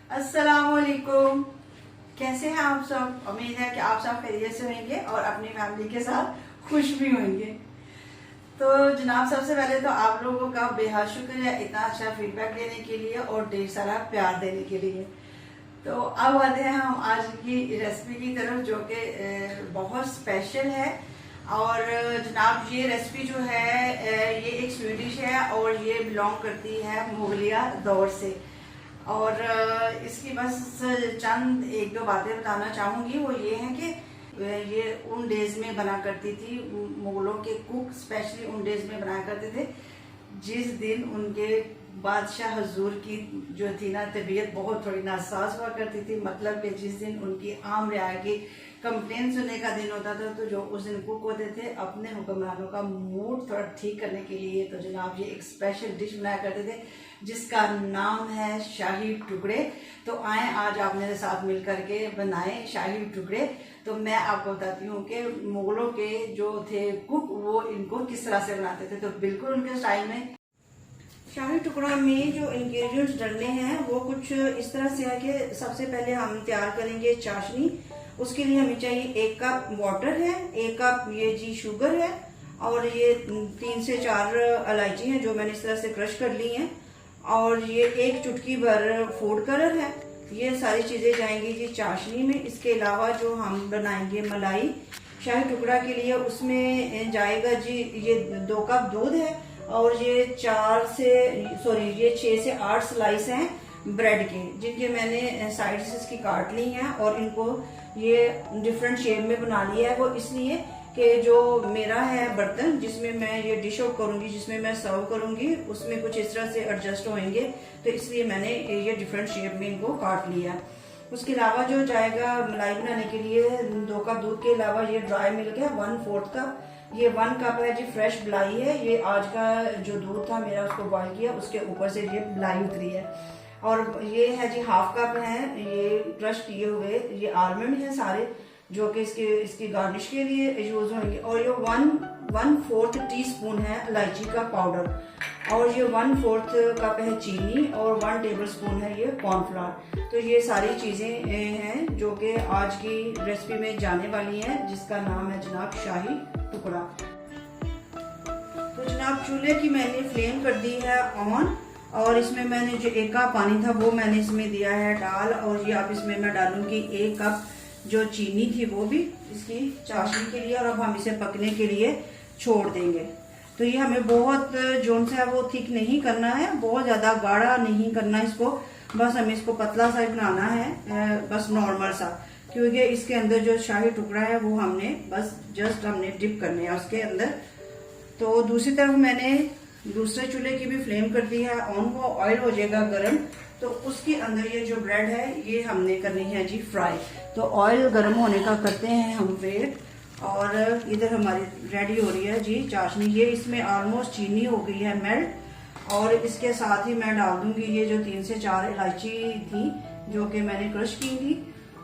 अस्सलामुअलैकुम। कैसे हैं आप सब? उम्मीद है कि आप सब खैरियत से होंगे और अपनी फैमिली के साथ खुश भी होंगे। तो जनाब, सबसे पहले तो आप लोगों का बेहद शुक्रिया इतना अच्छा फीडबैक देने के लिए और ढेर सारा प्यार देने के लिए। तो अब आते हैं हम आज की रेसिपी की तरफ, जो कि बहुत स्पेशल है। और जनाब, ये रेसिपी जो है ये एक स्वीडिश है और ये बिलोंग करती है मुगलिया दौर से। और इसकी बस चंद एक दो बातें बताना चाहूंगी। वो ये है कि ये उन डेज में बना करती थी, मुगलों के कुक स्पेशली उन डेज में बनाया करते थे जिस दिन उनके बादशाह हुजूर की जो थी ना तबीयत बहुत थोड़ी नासाज हुआ करती थी। मतलब कि जिस दिन उनकी आम रियाया की कंप्लेन सुनने का दिन होता था, तो जो उस दिन कुक होते थे अपने हुक्मरानों का मूड थोड़ा ठीक करने के लिए, तो जनाब ये एक स्पेशल डिश बनाया करते थे जिसका नाम है शाही टुकड़े। तो आए आज आप मेरे साथ मिल करके बनाएं शाही टुकड़े। तो मैं आपको बताती हूँ कि मुगलों के जो थे कुक वो इनको किस तरह से बनाते थे, तो बिल्कुल उनके स्टाइल में। शाही टुकड़ा में जो इंग्रेडिएंट्स डलने हैं वो कुछ इस तरह से है कि सबसे पहले हम तैयार करेंगे चाशनी। उसके लिए हमें चाहिए 1 कप वाटर है, 1 कप ये जी शुगर है, और ये 3 से 4 इलायची है जो मैंने इस तरह से क्रश कर ली हैं, और ये 1 चुटकी भर फूड कलर है। ये सारी चीजें जाएंगी जी चाशनी में। इसके अलावा जो हम बनाएंगे मलाई शाही टुकड़ा के लिए, उसमें जाएगा जी ये 2 कप दूध है, और ये 6 से 8 स्लाइस हैं ब्रेड के, जिनके मैंने साइड से इसकी काट ली हैं और इनको ये डिफरेंट शेप में बना लिया है। वो इसलिए कि जो मेरा है बर्तन जिसमें मैं ये डिश आउट करूंगी, जिसमें मैं सर्व करूंगी, उसमें कुछ इस तरह से एडजस्ट होंगे, तो इसलिए मैंने ये डिफरेंट शेप में इनको काट लिया। उसके अलावा जो जाएगा मलाई बनाने के लिए 2 कप दूध के अलावा ये ड्राई मिल्क है 1/4 कप, ये 1 कप है जी फ्रेश मलाई है। ये आज का जो दूध था मेरा उसको बॉईल किया, उसके ऊपर से ये मलाई उतरी है। और ये है जी 1/2 कप है ये क्रश किए हुए ये आलमंड है सारे, जो कि इसकी गार्निश के लिए यूज होंगे। और ये 1/4 टीस्पून है इलायची का पाउडर, और ये 1/4 कप है चीनी, और 1 टेबलस्पून है ये कॉर्नफ्लावर। तो ये सारी चीजें हैं जो कि आज की रेसिपी में जाने वाली हैं, जिसका नाम है जनाब शाही टुकड़ा। तो जनाब चूल्हे की मैंने फ्लेम कर दी है ऑन, और इसमें मैंने जो 1 कप पानी था वो मैंने इसमें दिया है डाल, और ये अब इसमें मैं डालूंगी 1 कप जो चीनी थी वो भी इसकी चाशनी के लिए, और अब हम इसे पकने के लिए छोड़ देंगे। तो ये हमें बहुत जोन सा है वो थिक नहीं करना है, बहुत ज्यादा गाढ़ा नहीं करना इसको, बस हमें इसको पतला सा बनाना है, बस नॉर्मल सा, क्योंकि इसके अंदर जो शाही टुकड़ा है वो हमने बस जस्ट हमने डिप करने है उसके अंदर। तो दूसरी तरफ मैंने दूसरे चूल्हे की भी फ्लेम कर दी है ऑन, वो ऑयल हो जाएगा गर्म, तो उसके अंदर ये जो ब्रेड है ये हमने करनी है जी फ्राई। तो ऑयल गर्म होने का करते हैं हम वेट, और इधर हमारी रेडी हो रही है जी चाशनी। ये इसमें ऑलमोस्ट चीनी हो गई है मेल्ट, और इसके साथ ही मैं डाल दूंगी ये जो 3 से 4 इलायची थी जो कि मैंने क्रश की थी,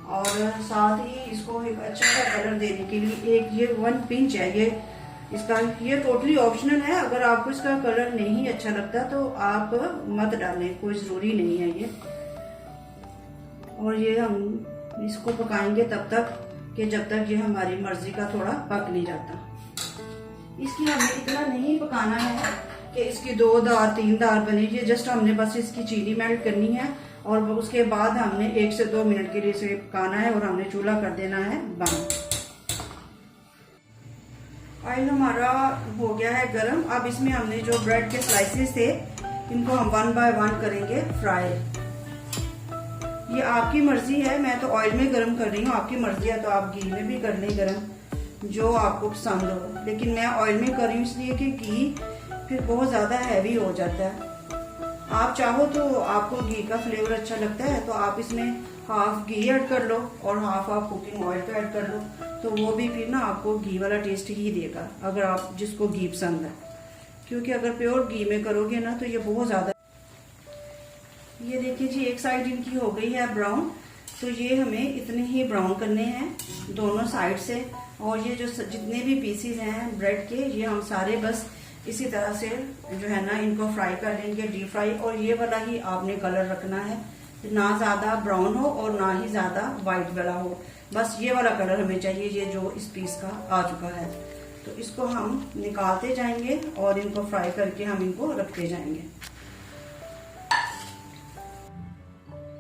और साथ ही इसको एक अच्छा सा कलर देने के लिए एक ये 1 पिंच है ये इसका, ये टोटली ऑप्शनल है। अगर आपको इसका कलर नहीं अच्छा लगता तो आप मत डालें, कोई जरूरी नहीं है ये। और ये हम इसको पकाएंगे तब तक कि जब तक ये हमारी मर्जी का थोड़ा पक नहीं जाता। इसकी हमें इतना नहीं पकाना है कि इसकी 2 दार 3 दार बने, ये जस्ट हमने बस इसकी चीनी मेल्ट करनी है, और उसके बाद हमने 1 से 2 मिनट के लिए इसे पकाना है, और हमने चूल्हा कर देना है बंद। ऑयल हमारा हो गया है गरम। अब इसमें हमने जो ब्रेड के स्लाइसेस थे इनको हम 1 बाय 1 करेंगे फ्राई। ये आपकी मर्जी है, मैं तो ऑयल में गरम कर रही हूँ, आपकी मर्जी है तो आप घी में भी कर लें गरम, जो आपको पसंद हो, लेकिन मैं ऑयल में कर रही हूँ इसलिए कि घी फिर बहुत ज्यादा हैवी हो जाता है। आप चाहो तो आपको घी का फ्लेवर अच्छा लगता है तो आप इसमें हाफ घी ऐड कर लो और हाफ आप कुकिंग ऑयल का ऐड कर लो, तो वो भी फिर ना आपको घी वाला टेस्ट ही देगा, अगर आप जिसको घी पसंद है। क्योंकि अगर प्योर घी में करोगे ना तो ये बहुत ज्यादा। ये देखिए जी एक साइड इनकी हो गई है ब्राउन, तो ये हमें इतने ही ब्राउन करने हैं दोनों साइड से। और ये जो जितने भी पीसीज हैं ब्रेड के, ये हम सारे बस इसी तरह से जो है ना इनको फ्राई कर लेंगे, डीप फ्राई। और ये वाला ही आपने कलर रखना है, ना ज़्यादा ब्राउन हो और ना ही ज़्यादा वाइट वाला हो, बस ये वाला कलर हमें चाहिए, ये जो इस पीस का आ चुका है। तो इसको हम निकालते जाएंगे और इनको फ्राई करके हम इनको रखते जाएंगे।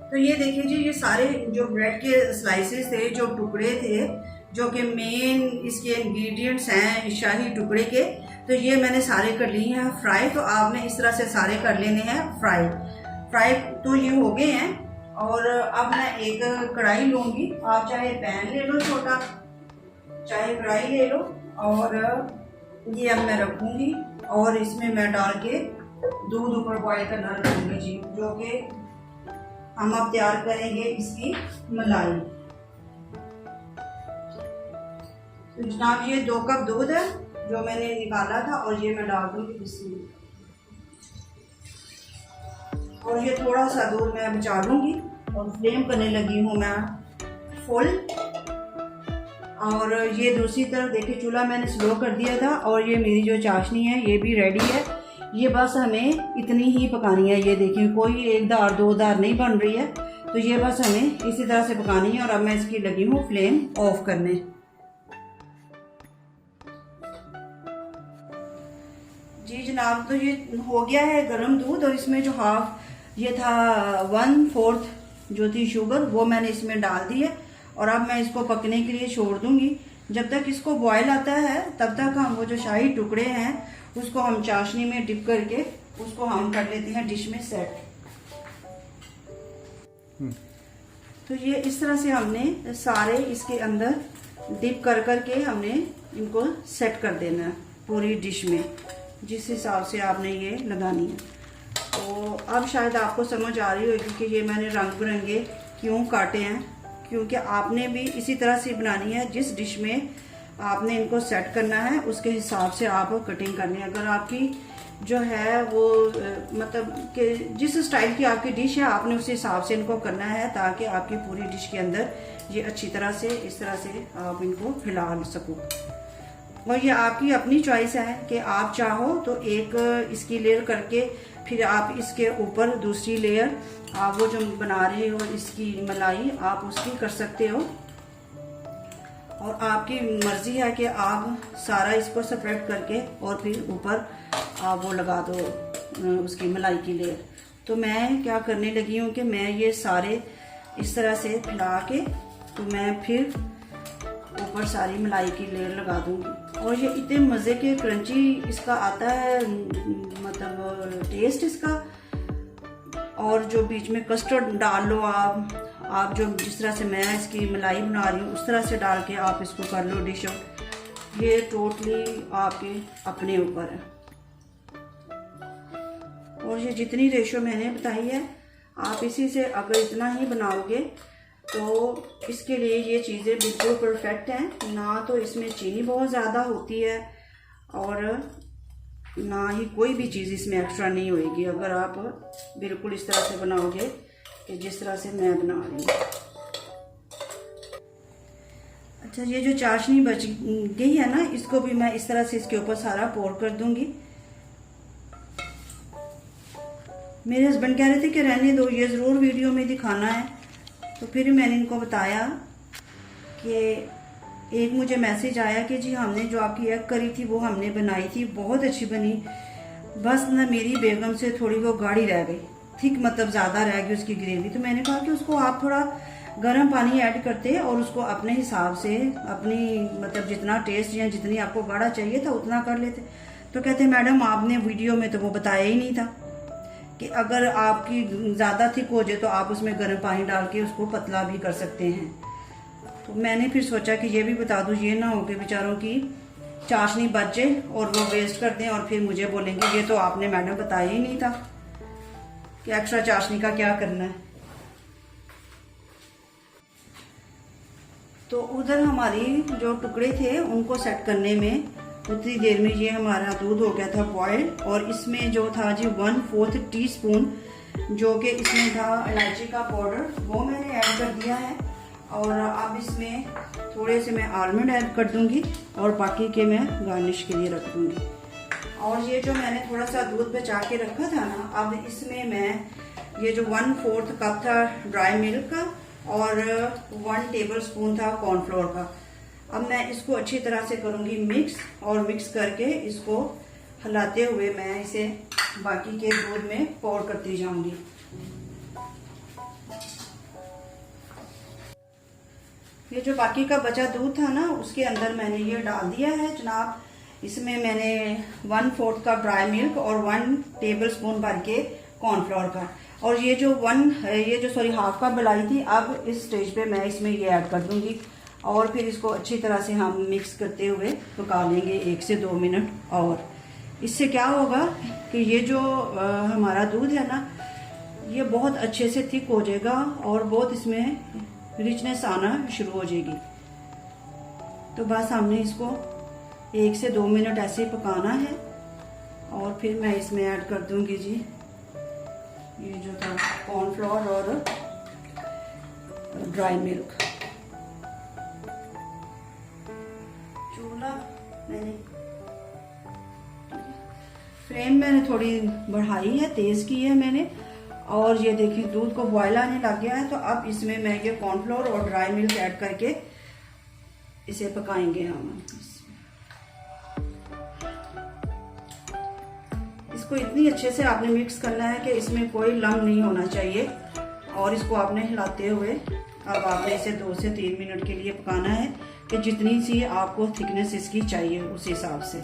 तो ये देखिए जी, ये सारे जो ब्रेड के स्लाइसेस थे, जो टुकड़े थे, जो कि मेन इसके इंग्रेडिएंट्स हैं शाही टुकड़े के, तो ये मैंने सारे कर लिए हैं फ्राई। तो आपने इस तरह से सारे कर लेने हैं फ्राई। तो ये हो गए हैं। और अब मैं एक कढ़ाई लूंगी, आप चाहे पैन ले लो छोटा, चाहे कढ़ाई ले लो, और ये अब मैं रखूंगी और इसमें मैं डाल के दूध ऊपर बॉईल करना रखूंगी जी, जो कि हम अब तैयार करेंगे इसकी मलाई। तो जनाब ये 2 कप दूध है जो मैंने निकाला था, और ये मैं डाल दूंगी इसमें, और ये थोड़ा सा दूध मैं बचा लूंगी। और फ्लेम करने लगी हूँ मैं फुल। और ये दूसरी तरफ देखिए, चूल्हा मैंने स्लो कर दिया था, और ये मेरी जो चाशनी है ये भी रेडी है। ये बस हमें इतनी ही पकानी है, ये देखिए कोई 1 दार 2 दार नहीं बन रही है, तो ये बस हमें इसी तरह से पकानी है। और अब मैं इसकी लगी हूँ फ्लेम ऑफ करने। जी जनाब, तो ये हो गया है गर्म दूध, और इसमें जो हाफ ये था 1/4 जो थी शुगर, वो मैंने इसमें डाल दी है। और अब मैं इसको पकने के लिए छोड़ दूंगी। जब तक इसको बॉयल आता है तब तक हम वो जो शाही टुकड़े हैं उसको हम चाशनी में डिप करके उसको हम कर लेते हैं डिश में सेट। तो ये इस तरह से हमने सारे इसके अंदर डिप कर करके हमने इनको सेट कर देना है पूरी डिश में, जिस हिसाब से आपने ये लगानी है। तो अब शायद आपको समझ आ रही होगी कि ये मैंने रंग बिरंगे क्यों काटे हैं, क्योंकि आपने भी इसी तरह से बनानी है। जिस डिश में आपने इनको सेट करना है उसके हिसाब से आप कटिंग करनी है। अगर आपकी जो है वो मतलब कि जिस स्टाइल की आपकी डिश है आपने उस हिसाब से इनको करना है, ताकि आपकी पूरी डिश के अंदर ये अच्छी तरह से इस तरह से आप इनको फैला सको। और ये आपकी अपनी चॉइस है कि आप चाहो तो एक इसकी लेयर करके फिर आप इसके ऊपर दूसरी लेयर आप वो जो बना रहे हो इसकी मलाई आप उसकी कर सकते हो, और आपकी मर्जी है कि आप सारा इसको सेपरेट करके और फिर ऊपर आप वो लगा दो उसकी मलाई की लेयर। तो मैं क्या करने लगी हूँ कि मैं ये सारे इस तरह से फैला के तो मैं फिर ऊपर सारी मलाई की लेयर लगा दूंगी। और ये इतने मज़े के क्रंची इसका आता है, मतलब टेस्ट इसका। और जो बीच में कस्टर्ड डाल लो आप जो जिस तरह से मैं इसकी मलाई बना रही हूँ उस तरह से डाल के आप इसको कर लो डिश आउट। ये टोटली आपके अपने ऊपर है। और ये जितनी रेशो मैंने बताई है आप इसी से अगर इतना ही बनाओगे तो इसके लिए ये चीज़ें बिल्कुल परफेक्ट हैं। ना तो इसमें चीनी बहुत ज़्यादा होती है और ना ही कोई भी चीज़ इसमें एक्स्ट्रा नहीं होएगी, अगर आप बिल्कुल इस तरह से बनाओगे कि जिस तरह से मैं बना रही हूँ। अच्छा, ये जो चाशनी बच गई है ना, इसको भी मैं इस तरह से इसके ऊपर सारा पोर कर दूंगी। मेरे हस्बैंड कह रहे थे कि रहने दो, ये ज़रूर वीडियो में दिखाना है, तो फिर मैंने इनको बताया कि एक मुझे मैसेज आया कि जी हमने जो आपकी एग करी थी वो हमने बनाई थी, बहुत अच्छी बनी, बस ना मेरी बेगम से थोड़ी वो गाढ़ी रह गई, थिक मतलब ज़्यादा रह गई उसकी ग्रेवी। तो मैंने कहा कि उसको आप थोड़ा गर्म पानी ऐड करते और उसको अपने हिसाब से अपनी मतलब जितना टेस्ट या जितनी आपको गाढ़ा चाहिए था उतना कर लेते। तो कहते मैडम आपने वीडियो में तो वो बताया ही नहीं था कि अगर आपकी ज़्यादा थिक हो जाए तो आप उसमें गर्म पानी डाल के उसको पतला भी कर सकते हैं। तो मैंने फिर सोचा कि ये भी बता दूँ, ये ना हो कि बेचारों की चाशनी बच जाए और वो वेस्ट कर दें और फिर मुझे बोलेंगे ये तो आपने मैडम बताया ही नहीं था कि एक्स्ट्रा चाशनी का क्या करना है। तो उधर हमारी जो टुकड़े थे उनको सेट करने में उतनी देर में ये हमारा दूध हो गया था बॉयल। और इसमें जो था जी 1/4 टीस्पून जो कि इसमें था इलायची का पाउडर, वो मैंने ऐड कर दिया है। और अब इसमें थोड़े से मैं आलमंड ऐड कर दूंगी और बाकी के मैं गार्निश के लिए रख दूंगी। और ये जो मैंने थोड़ा सा दूध बचा के रखा था ना, अब इसमें मैं ये जो 1/4 कप था ड्राई मिल्क का और 1 टेबलस्पून था कॉर्नफ्लोर का। अब मैं इसको अच्छी तरह से करूंगी मिक्स, और मिक्स करके इसको हिलाते हुए मैं इसे बाकी के दूध में पोर करती जाऊंगी। ये जो बाकी का बचा दूध था ना, उसके अंदर मैंने ये डाल दिया है जनाब। इसमें मैंने 1/4 कप ड्राई मिल्क और 1 टेबलस्पून भर के कॉर्नफ्लोर का, और ये जो हाफ कप मलाई थी, अब इस स्टेज पे मैं इसमें ये ऐड कर दूंगी और फिर इसको अच्छी तरह से हम मिक्स करते हुए पका लेंगे 1 से 2 मिनट। और इससे क्या होगा कि ये जो हमारा दूध है ना, ये बहुत अच्छे से थिक हो जाएगा और बहुत इसमें रिचनेस आना शुरू हो जाएगी। तो बस हमने इसको 1 से 2 मिनट ऐसे पकाना है और फिर मैं इसमें ऐड कर दूंगी जी ये जो था कॉर्नफ्लोर और ड्राई मिल्क। चूल्हा फ्लेम मैंने थोड़ी बढ़ाई है, तेज की है मैंने, और ये देखिए दूध को बॉयल आने लग गया है। तो अब इसमें मैं ये कॉर्नफ्लोर और ड्राई मिल्क ऐड करके इसे पकाएंगे हम। इसको इतनी अच्छे से आपने मिक्स करना है कि इसमें कोई लम्ब नहीं होना चाहिए, और इसको आपने हिलाते हुए अब आपने इसे 2 से 3 मिनट के लिए पकाना है कि जितनी सी आपको थिकनेस इसकी चाहिए उस हिसाब से।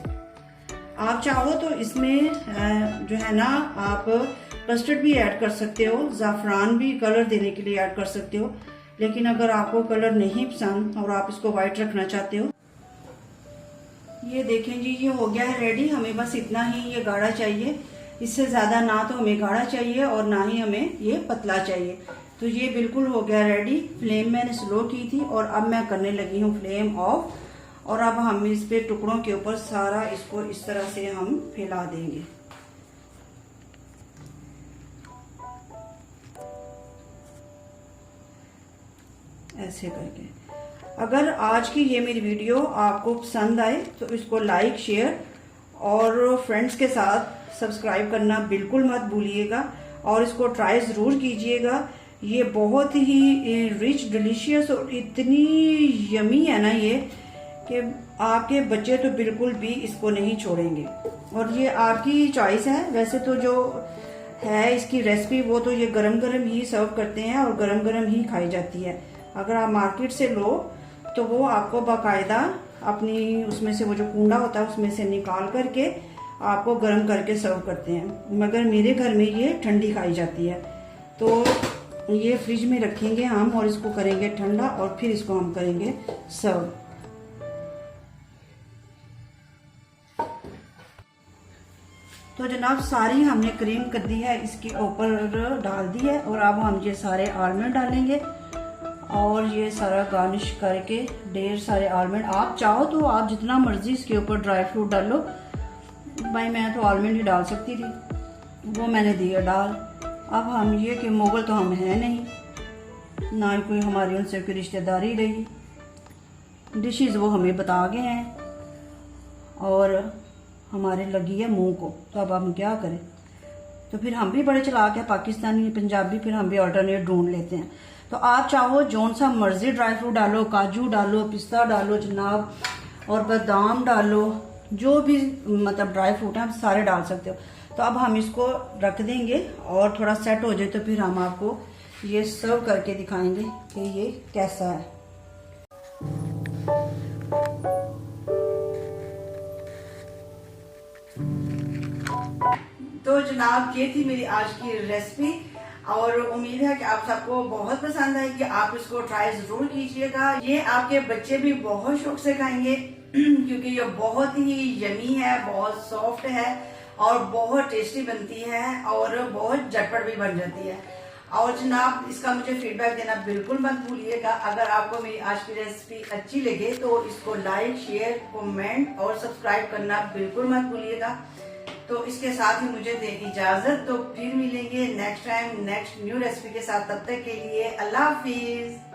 आप चाहो तो इसमें जो है ना, आप कस्टर्ड भी ऐड कर सकते हो, ज़ाफ़रान भी कलर देने के लिए ऐड कर सकते हो, लेकिन अगर आपको कलर नहीं पसंद और आप इसको वाइट रखना चाहते हो। ये देखें जी, ये हो गया है रेडी। हमें बस इतना ही ये गाढ़ा चाहिए, इससे ज़्यादा ना तो हमें गाढ़ा चाहिए और ना ही हमें ये पतला चाहिए। तो ये बिल्कुल हो गया रेडी। फ्लेम मैंने स्लो की थी और अब मैं करने लगी हूँ फ्लेम ऑफ, और अब हम इस पे टुकड़ों के ऊपर सारा इसको इस तरह से हम फैला देंगे। ऐसे करके। अगर आज की ये मेरी वीडियो आपको पसंद आए तो इसको लाइक, शेयर और फ्रेंड्स के साथ सब्सक्राइब करना बिल्कुल मत भूलिएगा, और इसको ट्राई ज़रूर कीजिएगा। ये बहुत ही रिच, डिलीशियस और इतनी यमी है ना ये कि आपके बच्चे तो बिल्कुल भी इसको नहीं छोड़ेंगे। और ये आपकी चॉइस है, वैसे तो जो है इसकी रेसिपी वो तो ये गरम गरम ही सर्व करते हैं और गरम गरम ही खाई जाती है। अगर आप मार्केट से लो तो वो आपको बाकायदा अपनी उसमें से वो जो कूंडा होता है उसमें से निकाल करके आपको गर्म करके सर्व करते हैं, मगर मेरे घर में ये ठंडी खाई जाती है। तो ये फ्रिज में रखेंगे हम और इसको करेंगे ठंडा और फिर इसको हम करेंगे सर्व। तो जनाब सारी हमने क्रीम कर दी है, इसके ऊपर डाल दी है, और अब हम ये सारे आलमंड डालेंगे और ये सारा गार्निश करके ढेर सारे आलमंड। आप चाहो तो आप जितना मर्जी इसके ऊपर ड्राई फ्रूट डालो। भाई मैं तो आलमंड ही डाल सकती थी, वो मैंने दिया डाल। अब हम ये कि मुगल तो हम हैं नहीं, ना ही कोई हमारी उनसे कोई रिश्तेदारी रही, डिशेस वो हमें बता गए हैं और हमारे लगी है मुंह को। तो अब हम क्या करें? तो फिर हम भी बड़े चालाक है, पाकिस्तानी पंजाबी, फिर हम भी ऑल्टरनेट ढूंढ लेते हैं। तो आप चाहो जौन सा मर्जी ड्राई फ्रूट डालो, काजू डालो, पिस्ता डालो जनाब, और बादाम डालो, जो भी मतलब ड्राई फ्रूट है आप सारे डाल सकते हो। तो अब हम इसको रख देंगे और थोड़ा सेट हो जाए तो फिर हम आपको ये सर्व करके दिखाएंगे कि ये कैसा है। तो जनाब ये थी मेरी आज की रेसिपी, और उम्मीद है कि आप सबको बहुत पसंद आएगी। आप इसको ट्राई जरूर कीजिएगा। ये आपके बच्चे भी बहुत शौक से खाएंगे क्योंकि ये बहुत ही यमी है, बहुत सॉफ्ट है और बहुत टेस्टी बनती है और बहुत झटपट भी बन जाती है। और जनाब इसका मुझे फीडबैक देना बिल्कुल मत भूलिएगा। अगर आपको मेरी आज की रेसिपी अच्छी लगे तो इसको लाइक, शेयर, कमेंट और सब्सक्राइब करना बिल्कुल मत भूलिएगा। तो इसके साथ ही मुझे दे इजाजत। तो फिर मिलेंगे next time next new recipe के साथ। तब तक के लिए अल्लाह हाफिज।